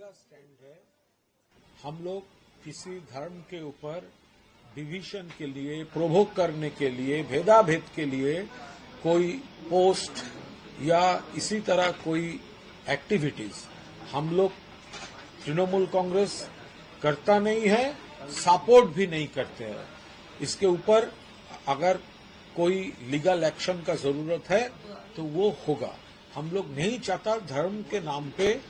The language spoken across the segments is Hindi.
मेरा स्टैंड है, हम लोग किसी धर्म के ऊपर डिवीजन के लिए, प्रोवोक करने के लिए, भेदाभेद के लिए कोई पोस्ट या इसी तरह कोई एक्टिविटीज हम लोग तृणमूल कांग्रेस करता नहीं है, सपोर्ट भी नहीं करते हैं। इसके ऊपर अगर कोई लीगल एक्शन का जरूरत है तो वो होगा। हम लोग नहीं चाहता धर्म के नाम पे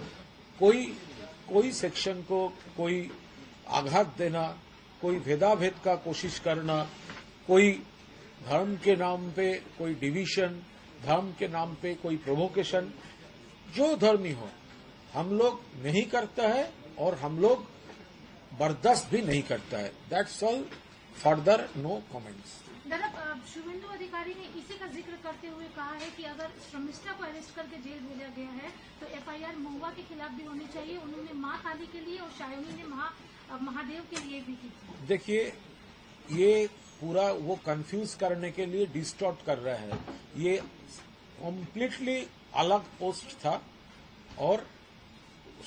कोई सेक्शन को कोई आघात देना, कोई भेदाभेद का कोशिश करना, कोई धर्म के नाम पे कोई डिवीजन, धर्म के नाम पे कोई प्रोवोकेशन, जो धर्मी हो हम लोग नहीं करता है और हम लोग बर्दाश्त भी नहीं करता है। That's all, further no comments. दादा, शुभेंदु अधिकारी ने इसी का जिक्र करते हुए कहा है कि अगर शर्मिष्ठा को अरेस्ट करके जेल भेजा गया है तो एफआईआर महुआ के खिलाफ भी होनी चाहिए। उन्होंने मां काली के लिए और शायोनी ने महादेव के लिए भी की। देखिए, ये पूरा वो कंफ्यूज करने के लिए डिस्टॉर्ट कर रहा है। ये कम्प्लीटली अलग पोस्ट था और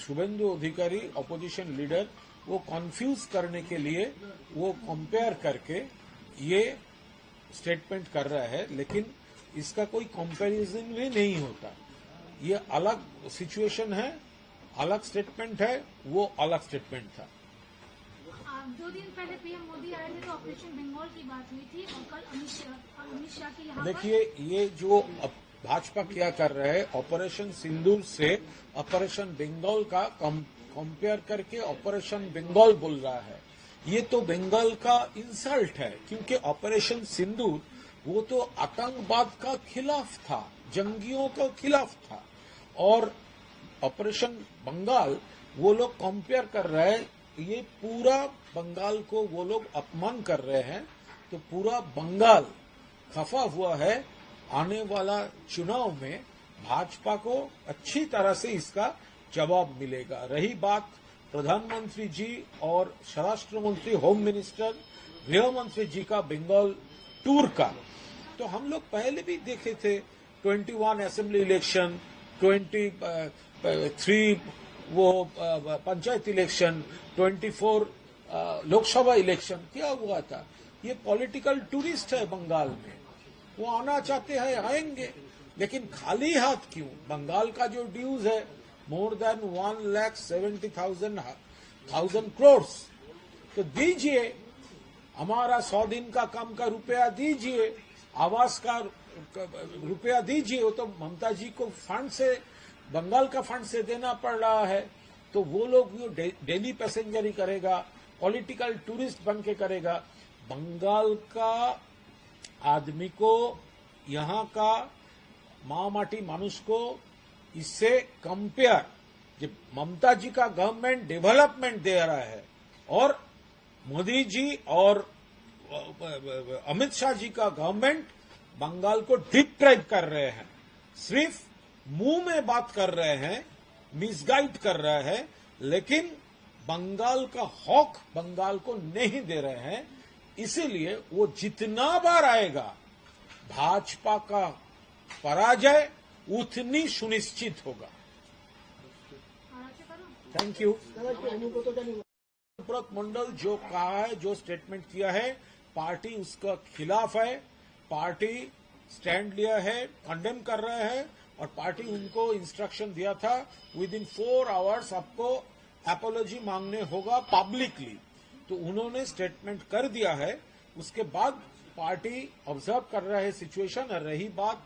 शुभेंदु अधिकारी ऑपोजिशन लीडर वो कंफ्यूज करने के लिए वो कंपेयर करके ये स्टेटमेंट कर रहा है, लेकिन इसका कोई कंपैरिजन भी नहीं होता। ये अलग सिचुएशन है, अलग स्टेटमेंट है, वो अलग स्टेटमेंट था। 2 दिन पहले पीएम मोदी आए थे तो ऑपरेशन बंगाल की बात हुई थी और कल अमित शाह की यहाँ देखिए, ये जो भाजपा क्या कर रहा है, ऑपरेशन सिंदूर से ऑपरेशन बंगाल का कंपेयर करके ऑपरेशन बंगाल बोल रहा है। ये तो बंगाल का इंसल्ट है, क्योंकि ऑपरेशन सिंदूर वो तो आतंकवाद का खिलाफ था, जंगियों के खिलाफ था, और ऑपरेशन बंगाल वो लोग कंपेयर कर रहे हैं। ये पूरा बंगाल को वो लोग अपमान कर रहे हैं, तो पूरा बंगाल खफा हुआ है। आने वाला चुनाव में भाजपा को अच्छी तरह से इसका जवाब मिलेगा। रही बात प्रधानमंत्री जी और स्वराष्ट्र मंत्री, होम मिनिस्टर, गृह मंत्री जी का बंगाल टूर का, तो हम लोग पहले भी देखे थे। 21 असेंबली इलेक्शन, 23 वो पंचायत इलेक्शन, 24 लोकसभा इलेक्शन, क्या हुआ था। ये पॉलिटिकल टूरिस्ट है बंगाल में, वो आना चाहते हैं आएंगे, लेकिन खाली हाथ क्यों। बंगाल का जो ड्यूज है मोर देन 1,70,000 करोड़, तो दीजिए, हमारा 100 दिन का काम का रुपया दीजिए, आवास का रुपया दीजिए। वो तो ममता जी को फंड से, बंगाल का फंड से देना पड़ रहा है, तो वो लोग डेली पैसेंजर ही करेगा, पॉलिटिकल टूरिस्ट बन के करेगा। बंगाल का आदमी को, यहाँ का माटी मानुष को इससे कंपेयर, जब ममता जी का गवर्नमेंट डेवलपमेंट दे रहा है और मोदी जी और अमित शाह जी का गवर्नमेंट बंगाल को डिप्राइव कर रहे हैं, सिर्फ मुंह में बात कर रहे हैं, मिसगाइड कर रहे हैं, लेकिन बंगाल का हक बंगाल को नहीं दे रहे हैं। इसीलिए वो जितना बार आएगा भाजपा का पराजय उतनी सुनिश्चित होगा। Thank you. अनुव्रत मंडल जो कहा है, जो स्टेटमेंट किया है, पार्टी उसका खिलाफ है। पार्टी स्टैंड लिया है, कंडेम कर रहे हैं, और पार्टी उनको इंस्ट्रक्शन दिया था विद इन 4 आवर्स आपको एपोलॉजी मांगने होगा पब्लिकली, तो उन्होंने स्टेटमेंट कर दिया है। उसके बाद पार्टी ऑब्जर्व कर रहा है सिचुएशन। और रही बात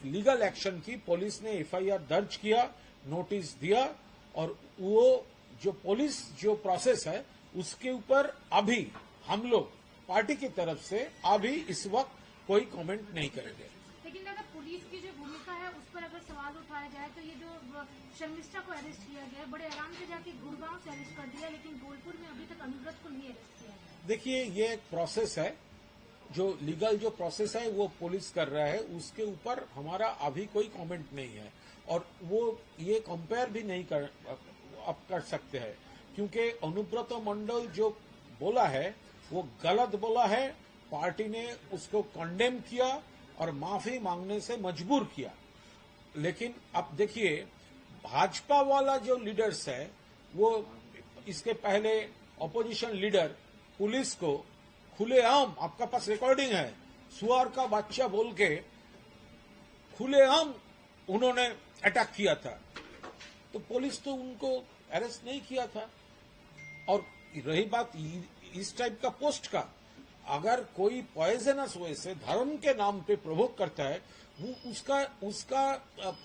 लीगल एक्शन की, पुलिस ने एफआईआर दर्ज किया, नोटिस दिया, और वो जो पुलिस जो प्रोसेस है उसके ऊपर अभी हम लोग पार्टी की तरफ से अभी इस वक्त कोई कमेंट नहीं करेंगे। लेकिन अगर पुलिस की जो भूमिका है उस पर अगर सवाल उठाया जाए तो ये जो शर्मिष्ठा को अरेस्ट किया गया, बड़े आराम से जाके गुड़गांव से अरेस्ट कर दिया, लेकिन बोलपुर में अभी तक अनुव्रत को नहीं अरेस्ट किया गया। देखिए, ये एक प्रोसेस है, जो लीगल जो प्रोसेस है वो पुलिस कर रहा है, उसके ऊपर हमारा अभी कोई कमेंट नहीं है। और वो ये कंपेयर भी नहीं कर सकते हैं, क्योंकि अनुव्रत मंडल जो बोला है वो गलत बोला है। पार्टी ने उसको कंडेम किया और माफी मांगने से मजबूर किया। लेकिन अब देखिए, भाजपा वाला जो लीडर्स है वो इसके पहले ऑपोजिशन लीडर पुलिस को खुलेआम, आपका पास रिकॉर्डिंग है, सुअर का बच्चा बोल के खुलेआम उन्होंने अटैक किया था, तो पुलिस तो उनको अरेस्ट नहीं किया था। और रही बात इस टाइप का पोस्ट का, अगर कोई पॉइजनस वे से धर्म के नाम पे प्रोवोक करता है, वो उसका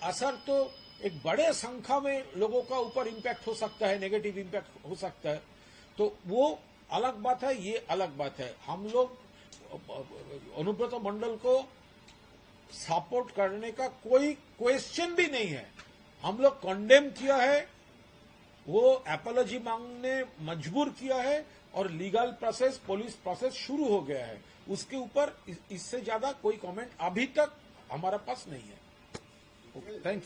असर तो एक बड़े संख्या में लोगों का ऊपर इम्पैक्ट हो सकता है, नेगेटिव इम्पैक्ट हो सकता है। तो वो अलग बात है, ये अलग बात है। हम लोग अनुब्रत मंडल को सपोर्ट करने का कोई क्वेश्चन भी नहीं है। हम लोग कंडेम किया है, वो एपोलॉजी मांगने मजबूर किया है और लीगल प्रोसेस, पुलिस प्रोसेस शुरू हो गया है। उसके ऊपर इससे ज्यादा कोई कमेंट अभी तक हमारे पास नहीं है। Thank you.